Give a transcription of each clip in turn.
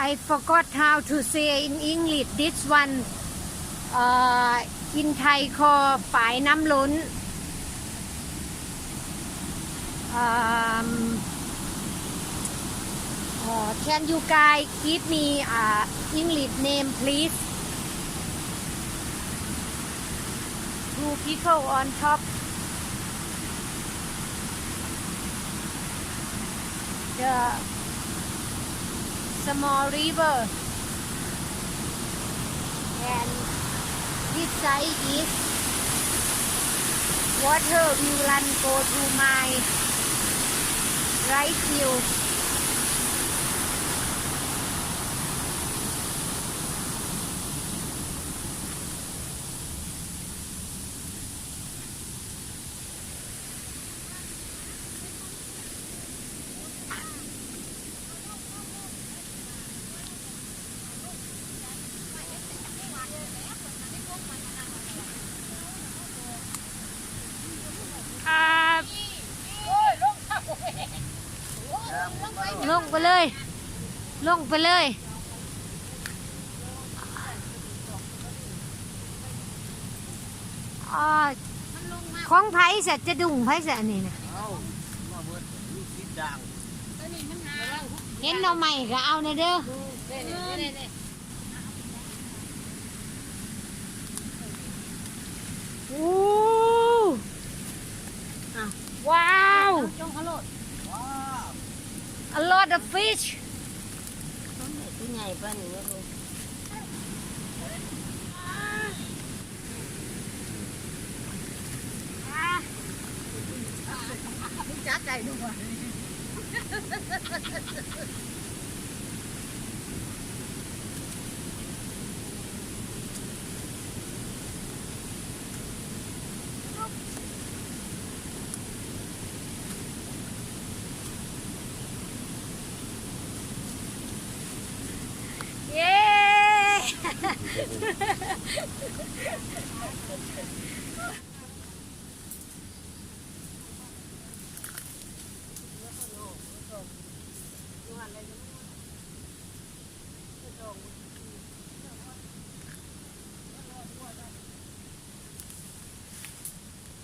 I forgot how to say in English this one in Thai คอฝายน้ำล้นCan you guys give me English name please Two people on top the small river and this side is water will run go to my right fieldลงไปเลยลงไปเลยของไผ่สัตว์จะดุ่งไผ่สัตว์นี่นะเห็นเราใหม่ก็เอาในเด้อว้าว A lot of fish ตัวใหญ่ป่ะหนูไม่รู้จัดใจดูว่ะ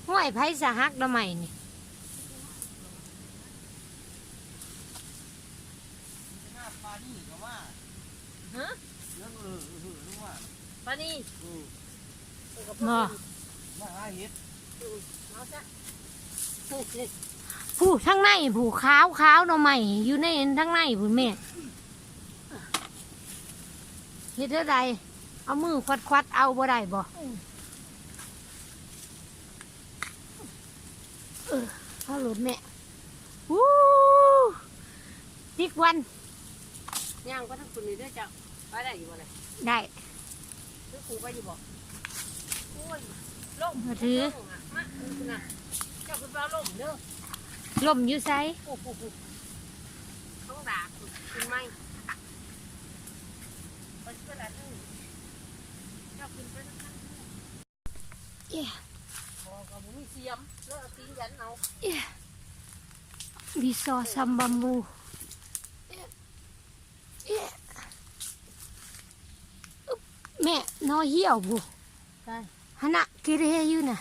ห้วยไผ่สะฮักทำไมนี่ปานี่มาผู้ทั้งในผู้ขาวขาวทำไมอยู่ในทั้งในผู้แม่เฮ็ดอะไรเอามือควัดเอาบ่ได้บ่เอาหลุดแม่วู้ติ๊กวันย่างก็ทั้งคุณนี่ด้วยจ้ะไปได้อยู่บ่เลยได้ซื้อปูไปอยู่บ่โอ้ยลมถือมานะเจ้าคุณปลาลมเด้อลมอยู่ไสต้องด่าคุณไหมไปเพื่อนอะไรเจ้าคุณไปทั้งนั้นบอกกับผมมีเสียมแล้วตีนยันเอาWe saw some bambooแม่นอเหี่ยวบุฮะนะกิเรอยู่น่ะ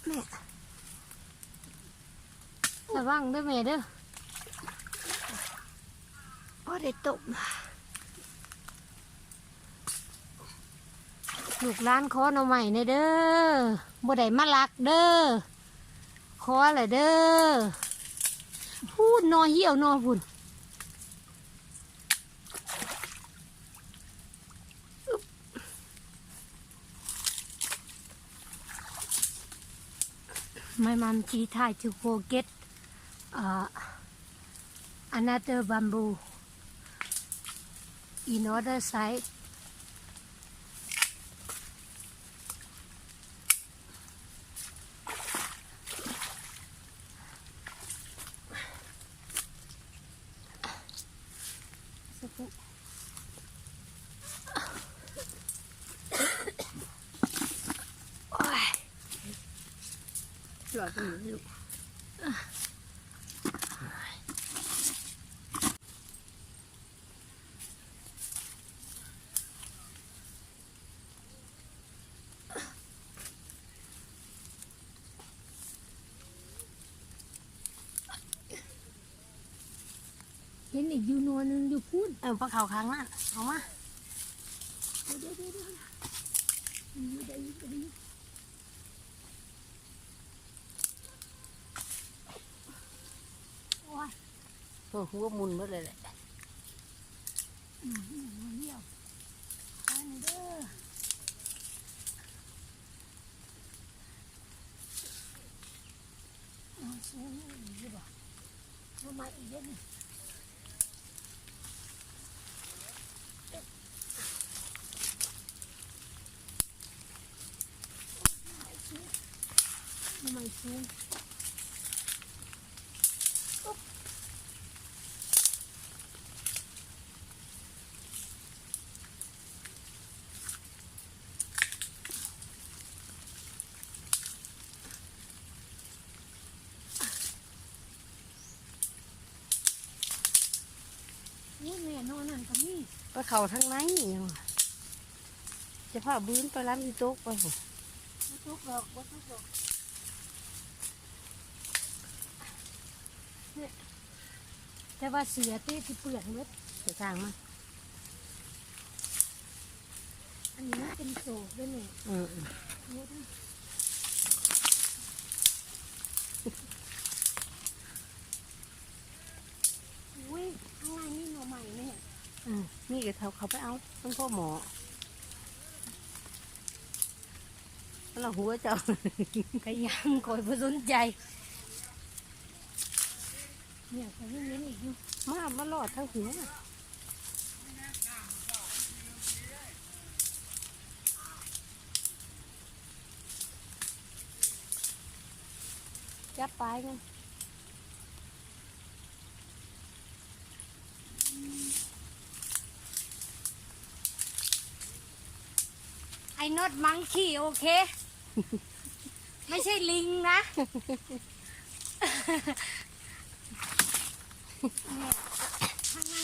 แม่ระวังเด้อแม่เด้อพอได้ตบลูกร้านขอหน่อใหม่ในเด้อบ่ได้มาลักเด้อขออะไรเด้อพูดนอเหี่ยวนอพุ่นMy mom she tried to go get another bamboo in other side. Rồi con nhảy luôn. เห็นอีกอยู่นวลนึงอยู่พูด ปลาเขาค้างนั่นเอามา เดี๋ยวอยู่ได้อยู่ได้อยู่โอ้ย หัวมุนหมดเลยแหละ เลี้ยวอันเด้อเอาเสียงนี่บ่มาใหม่อีกเด้อนี่มาใหม่สูงนี่แม่นอนนั่นก็มี ปลาเขาทั้งนั้นยังจะพาบื้นไปร้านอีโต๊กไปหัว บ่ทุกดอกบ่ทุกดอกเนี่ยแต่ว่าเสือที่เปลือกเม็ด จะสร้างมา อันนี้มันเป็นโศกด้วยเนี่ย เม็ดนะอุ้ยข้างในนี่หน่อใหม่เนี่ย นี่ก็เขาไปเอาต้องพ่อหมอแล้วเราหัวเจ้า ก็ยังคอยบ่สนใจเนี่ยก็ยังเห็นอีกอยู่ มาหลอดทั้งหัวจับปลายกัน ไอ้นอตมังคีโอเค ไม่ใช่ลิงนะเนี่ยข้างใน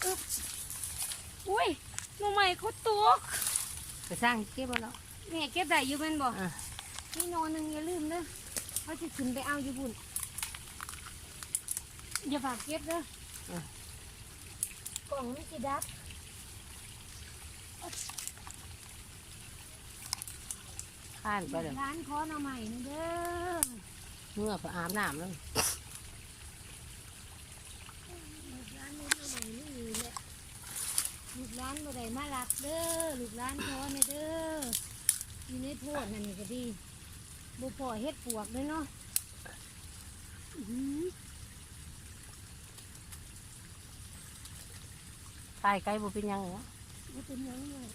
อึ๊บอุ้ยหน่อใหม่เขาตก ไปสร้างเก็บมาแล้ว เนี่ยเก็บได้อยู่แม่นบ่ อ่ะ นี่นอนหนึ่งอย่าลืมเด้อเขาจะขึ้นไปเอาอยู่บุญอย่าฝากเก็บเด้อกล่องไม่สิดับ ข้านไปเลย ร้านคอหน่อใหม่นี่เด้อ เมื่อไปอาบน้ำแล้ว ร้านนี้หน่อใหม่นี่แหละลูกร้านบ่ได้มารักเด้อลูกร้านคอเนี่ยเด้ออยู่ในโพดนั่นนี่ก็ดีบ่พอเฮ็ดปวกเลยเนาะอื้อหือ ตายไกลบ่เป็นยังเหรอ บ่เป็นหยังเลย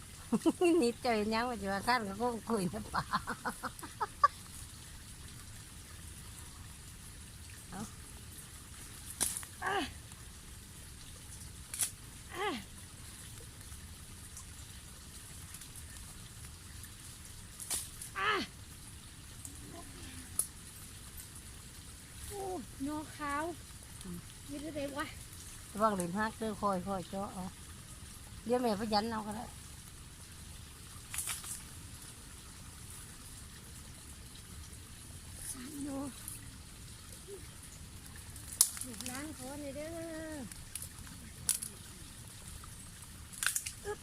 นิดเจอยังว่าจะว่าข้านก็คุยน้ำปลาโอ้นอขาวนี่ได้วะ ว่างเหรียญฮักเด้อคอยเจาะเอาเดี๋ยวแม่ไปยันเอาก็ได้ สามโลลูกร้านขอหน่อยเด้ออึ๊บ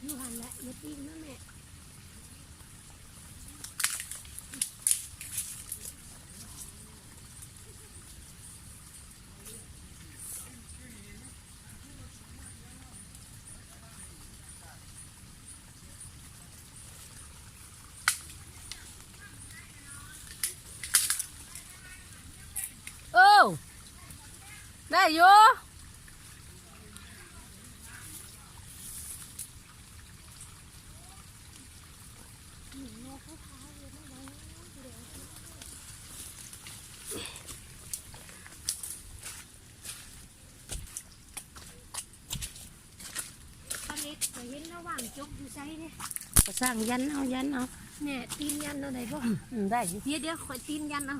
อยู่หันละอย่าตีนนะแม่ได้อยู่ ปลาเล็กก็เห็นระหว่างจกอยู่ไซเนี่ย ก็สร้างยันเอา เนี่ยตีนยันเอาไหนบ่ ได้อยู่ เดี๋ยวขอตีนยันเอา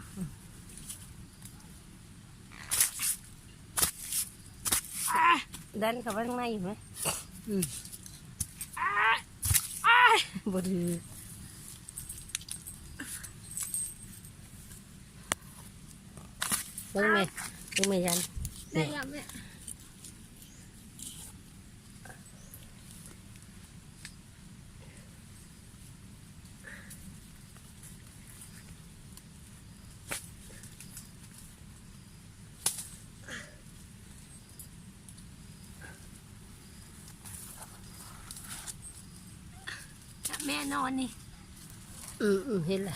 ดันเข้าไปข้างในอยู่ไหมบ่ดี เบิ่งแม่ยัน ได้แล้วแม่แม่นอนนี่ เห็นละ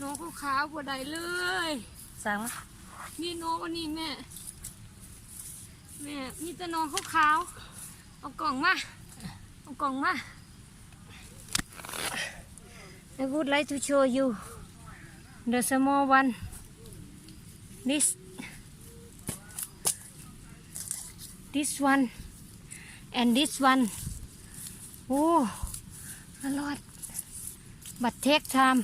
น้องเขาขาวกว่าใดเลย สร้างวะ นี่น้องอันนี้แม่มีแต่น้องเขาขาวเอากล่องมาI would like to show you the small one this one and this one oh a lot but take time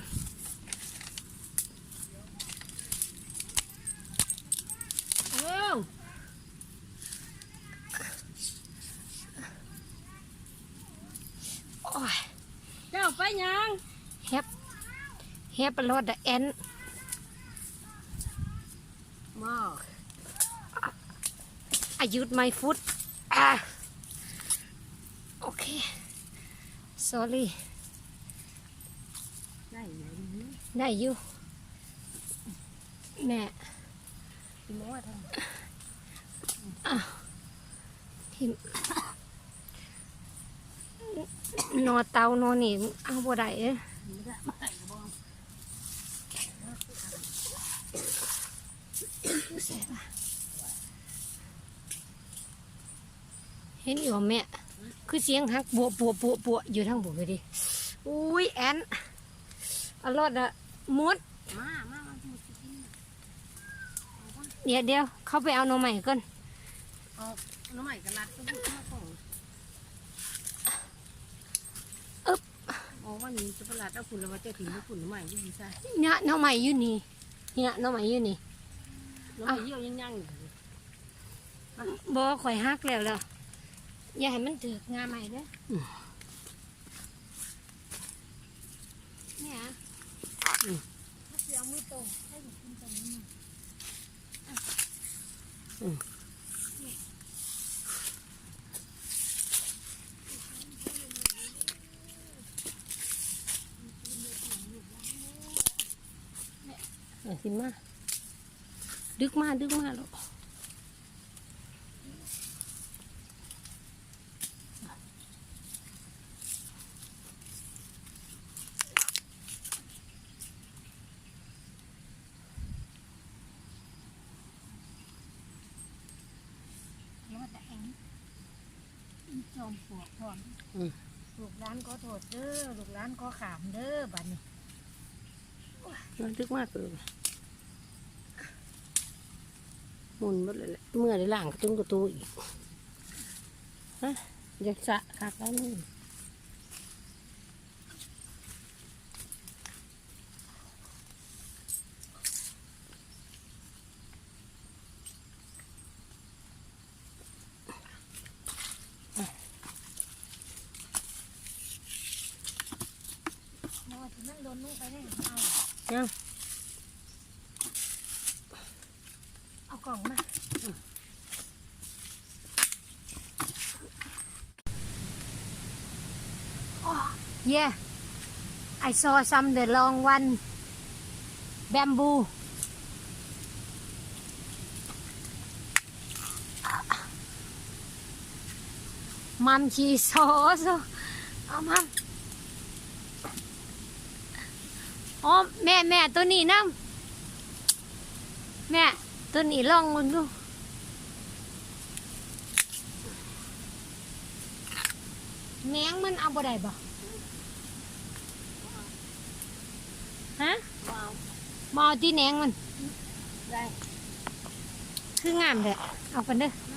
oh oh เจ้าไปยัง help a lot the ant มา I use my foot okay sorry ได้อยู่นี่ ได้อยู่แม่ พี่น้องท ที่นอเตานอนี่เอาบ่ได้เอ้ย ำไม่ได้ไม่ได้บ่ เห็นอยู่แม่คือเสียงฮักบัวอยู่ทั้งบุเลยดิอุ้ยแอนอร่อยอะมุด มาดูสิ เดี๋ยวเข้าไปเอาหน่อใหม่ก่อน เอาน้ำใหม่กันรัดก็พูดมาของ อึ๊บ อ๋อว่านี้จะประหลาดเอาฝุ่นแล้วมาเจอถิ่นแล้วฝุ่นน้ำใหม่ยี่ใช่ เนี่ยหน่อใหม่อยู่นี่เนี่ยหน่อใหม่อยู่นี่ น้ำใหม่เยี่ยวยังอยู่ บ่ข่อยฮักแล้วอย่าให้มันถือกงาใหม่เด้อเนี่ยเอามือตรงให้หนูกินตรงนี้มา สิมาดึกมาลูก แล้วแต่แองจอมปลวกพร้อมลูกร้านก็โทษเด้อลูกร้านก็ขามเด้อบัดนี้ มันดึกมากเลยหมุนหมดเลยแหละเมื่อได้ล่างตึงกระตูอีกฮะอยากสะขาดแล้วนี่นอนที่นั่นโดนลูกไปได้เอา ยัง เอากล่องมา Yeah I saw some the long one bamboo Mom she saw also เอามาอ๋อแม่ตัวนี้นะแม่ตัวนี้ลองมันดูแหนงมันเอาบ่ได้บ่ฮะ ว้าว มอที่แหนงมัน ได้ คืองามเลยเอากันเด้อ ไ